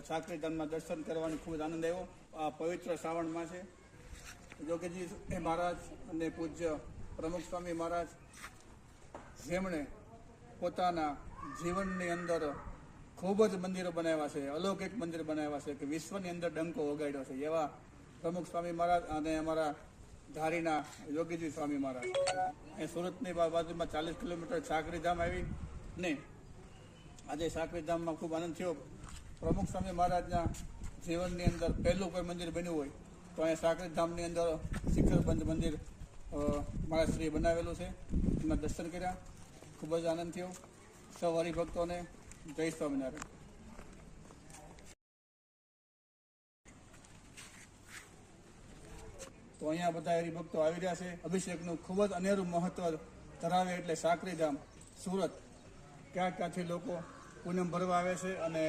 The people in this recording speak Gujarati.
સાકરી ધામના દર્શન કરવાનો ખૂબ જ આનંદ આવ્યો. આ પવિત્ર શ્રાવણમાં છે. યોગીજી મહારાજ અને પૂજ્ય પ્રમુખ સ્વામી મહારાજ, જેમણે પોતાના જીવનની અંદર ખૂબ જ મંદિરો બનાવ્યા છે, અલૌકિક મંદિર બનાવ્યા છે કે વિશ્વની અંદર ડંકો વગાડ્યો છે, એવા પ્રમુખ સ્વામી મહારાજ અને અમારા ધારીના યોગીજી સ્વામી મહારાજ. એ સુરતની બાજુમાં 40 કિલોમીટર સાકરી ધામ આવી ને આજે સાકરી ધામમાં ખૂબ આનંદ થયો. પ્રમુખ સ્વામી મહારાજના જીવનની અંદર પહેલું કોઈ મંદિર બન્યું હોય તો અહીંયા સાકરી ધામની અંદર શિખરબંધ મંદિર મારા શ્રી બનાવેલું છે. એના દર્શન કર્યા, ખૂબ જ આનંદ થયો. સૌ હરિભક્તોને જય સ્વામિનારાયણ. તો અહીંયા બધા હરિભક્તો આવી રહ્યા છે. અભિષેકનું ખૂબ જ અનેરું મહત્વ ધરાવે એટલે સાકરી ધામ સુરત ક્યાં ક્યાંથી લોકો પૂનમ ભરવા આવે છે અને